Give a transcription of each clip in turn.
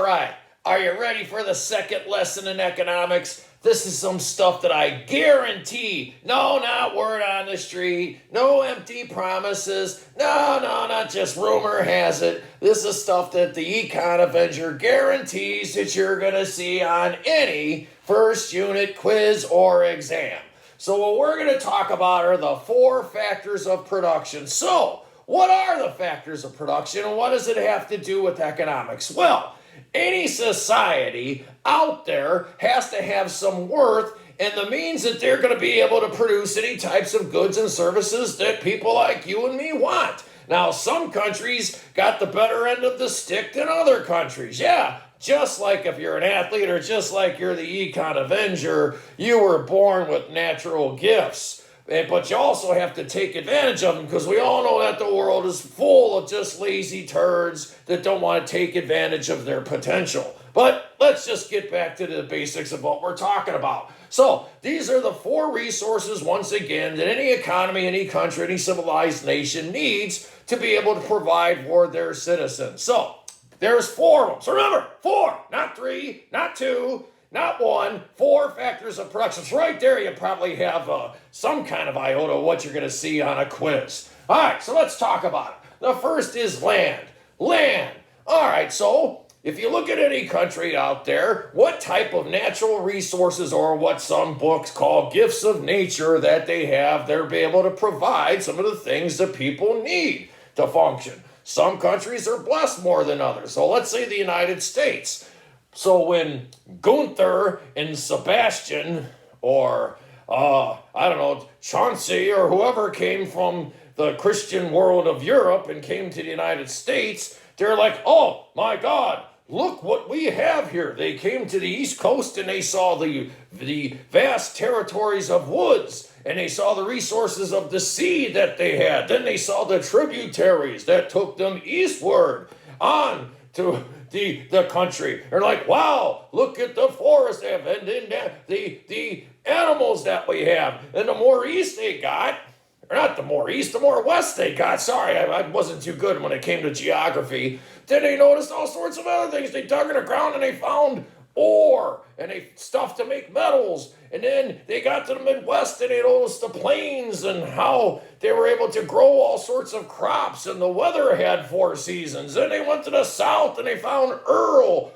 All right, are you ready for the second lesson in economics? This is some stuff that I guarantee, no, not word on the street, no empty promises, no, not just rumor has it. This is stuff that the Econ Avenger guarantees that you're going to see on any first unit quiz or exam. So what we're going to talk about are the 4 factors of production. So, what are the factors of production and what does it have to do with economics? Well, any society out there has to have some worth and the means that they're going to be able to produce any types of goods and services that people like you and me want. Now, some countries got the better end of the stick than other countries. Yeah, just like if you're an athlete or just like you're the Econ Avenger, you were born with natural gifts. But you also have to take advantage of them because we all know that the world is full of just lazy turds that don't want to take advantage of their potential. But let's just get back to the basics of what we're talking about. So these are the 4 resources, once again, that any economy, any country, any civilized nation needs to be able to provide for their citizens. So there's 4 of them. So remember, 4, not 3, not 2, not 1, 4 factors of production. So right there you probably have some kind of iota of what you're going to see on a quiz. All right, so let's talk about it. The first is land. Land. All right, so if you look at any country out there, what type of natural resources or what some books call gifts of nature that they have, they're be able to provide some of the things that people need to function. Some countries are blessed more than others. So let's say the United States. So when Gunther and Sebastian or, Chauncey or whoever came from the Christian world of Europe and came to the United States, they're like, oh my God, look what we have here. They came to the East Coast and they saw the vast territories of woods and they saw the resources of the sea that they had. Then they saw the tributaries that took them eastward on to the country. They're like, wow, look at the forest they have and then the animals that we have. And the more east they got, or not the more east, the more west they got. Sorry, I wasn't too good when it came to geography. Then they noticed all sorts of other things. They dug in the ground and they found ore and they stuff to make metals. And then they got to the Midwest and they noticed the plains and how they were able to grow all sorts of crops and the weather had 4 seasons. Then they went to the South and they found oil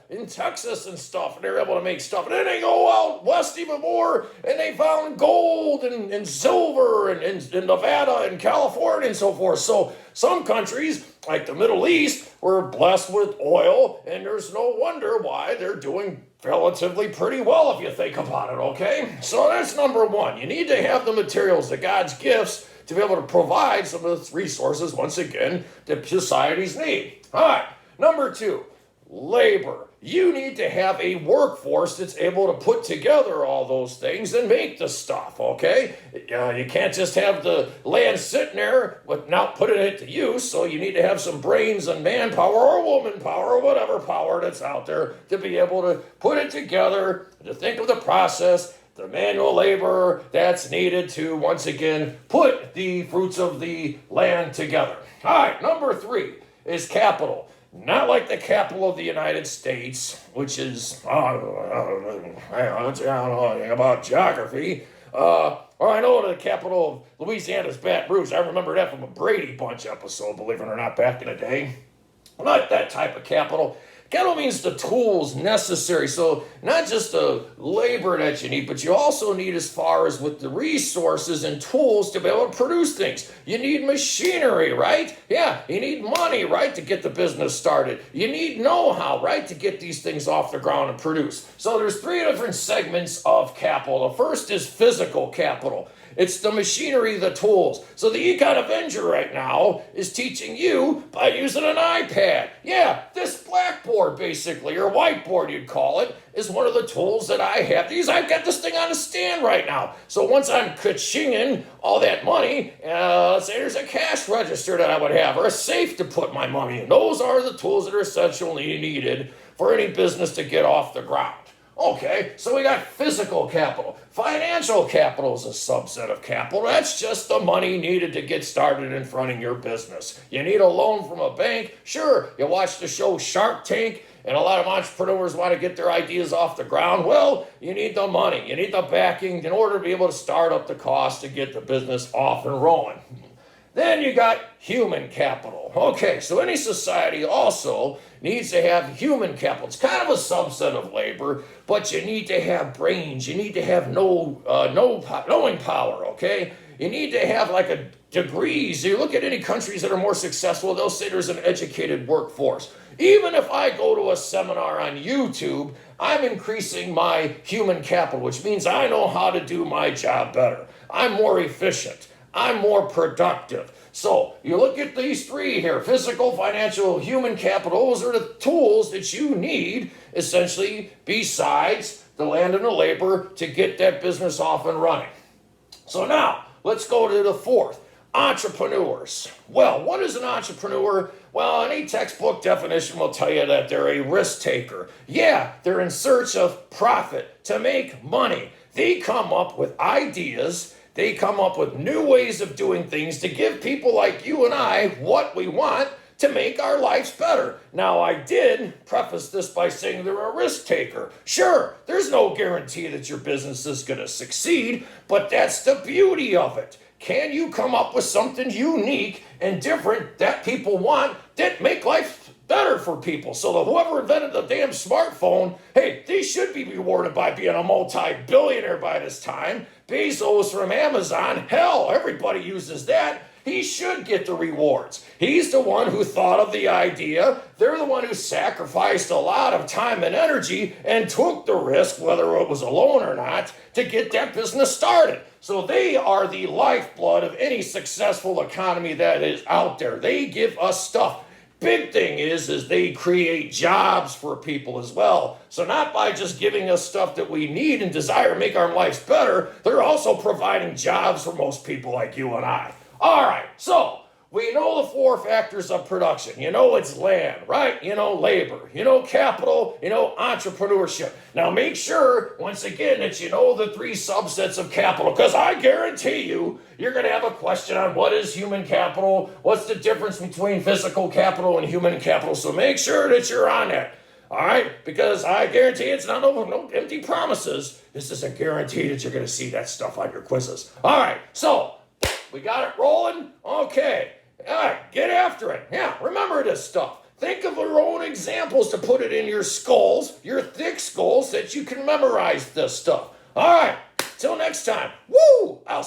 in Texas and stuff, and they were able to make stuff. And then they go out west even more and they found gold and silver in Nevada and California and so forth. So some countries, like the Middle East, were blessed with oil, and there's no wonder why they're doing relatively pretty well if you think about it, okay? So that's number 1. You need to have the materials, the God's gifts, to be able to provide some of the resources, once again, that societies need. All right, number 2, labor. You need to have a workforce that's able to put together all those things and make the stuff, okay? You can't just have the land sitting there without putting it to use, so you need to have some brains and manpower or woman power or whatever power that's out there to be able to put it together, to think of the process, the manual labor that's needed to, once again, put the fruits of the land together. All right, number 3 is capital. Not like the capital of the United States, which is, I don't know anything about geography. Or I know the capital of Louisiana's Baton Rouge. I remember that from a Brady Bunch episode, believe it or not, back in the day. Not that type of capital. Capital means the tools necessary. So not just the labor that you need, but you also need as far as with the resources and tools to be able to produce things. You need machinery, right? Yeah, you need money, right, to get the business started. You need know-how, right, to get these things off the ground and produce. So there's 3 different segments of capital. The first is physical capital. It's the machinery, the tools. So the Econ Avenger right now is teaching you by using an iPad. Yeah, this blackboard basically, or whiteboard you'd call it, is one of the tools that I have. I've got this thing on a stand right now. So once I'm ka-chinging all that money, let's say there's a cash register that I would have, or a safe to put my money in. Those are the tools that are essentially needed for any business to get off the ground. Okay, so we got physical capital. Financial capital is a subset of capital. That's just the money needed to get started in front of your business. You need a loan from a bank? Sure, you watch the show Shark Tank, and a lot of entrepreneurs want to get their ideas off the ground. Well, you need the money, you need the backing in order to be able to start up the cost to get the business off and rolling. Then you got human capital. Okay, so any society also needs to have human capital. It's kind of a subset of labor, but you need to have brains. You need to have knowing power, okay? You need to have like a degrees. You look at any countries that are more successful, they'll say there's an educated workforce. Even if I go to a seminar on YouTube, I'm increasing my human capital, which means I know how to do my job better. I'm more efficient. I'm more productive. So you look at these three here, physical, financial, human capital. Those are the tools that you need, essentially, besides the land and the labor to get that business off and running. So now, let's go to the fourth, entrepreneurs. Well, what is an entrepreneur? Well, any textbook definition will tell you that they're a risk taker. Yeah, they're in search of profit, to make money. They come up with ideas. They come up with new ways of doing things to give people like you and I what we want to make our lives better. Now, I did preface this by saying they're a risk taker. Sure, there's no guarantee that your business is going to succeed, but that's the beauty of it. Can you come up with something unique and different that people want that make life better for people? So that whoever invented the damn smartphone, hey, they should be rewarded by being a multi-billionaire by this time. Bezos from Amazon, hell, everybody uses that. He should get the rewards. He's the one who thought of the idea. They're the one who sacrificed a lot of time and energy and took the risk, whether it was a loan or not, to get that business started. So they are the lifeblood of any successful economy that is out there. They give us stuff. Big thing is they create jobs for people as well. So not by just giving us stuff that we need and desire to make our lives better, they're also providing jobs for most people like you and I. All right, so we know the four factors of production. You know it's land, right? You know labor, you know capital, you know entrepreneurship. Now make sure, once again, that you know the three subsets of capital, because I guarantee you're going to have a question on what is human capital, what's the difference between physical capital and human capital. So make sure that you're on that. All right, because I guarantee it's not no empty promises. This is a guarantee that you're going to see that stuff on your quizzes. All right, so we got it rolling? Okay. All right, get after it. Yeah, remember this stuff. Think of your own examples to put it in your skulls, your thick skulls, that you can memorize this stuff. All right, till next time. Woo! I'll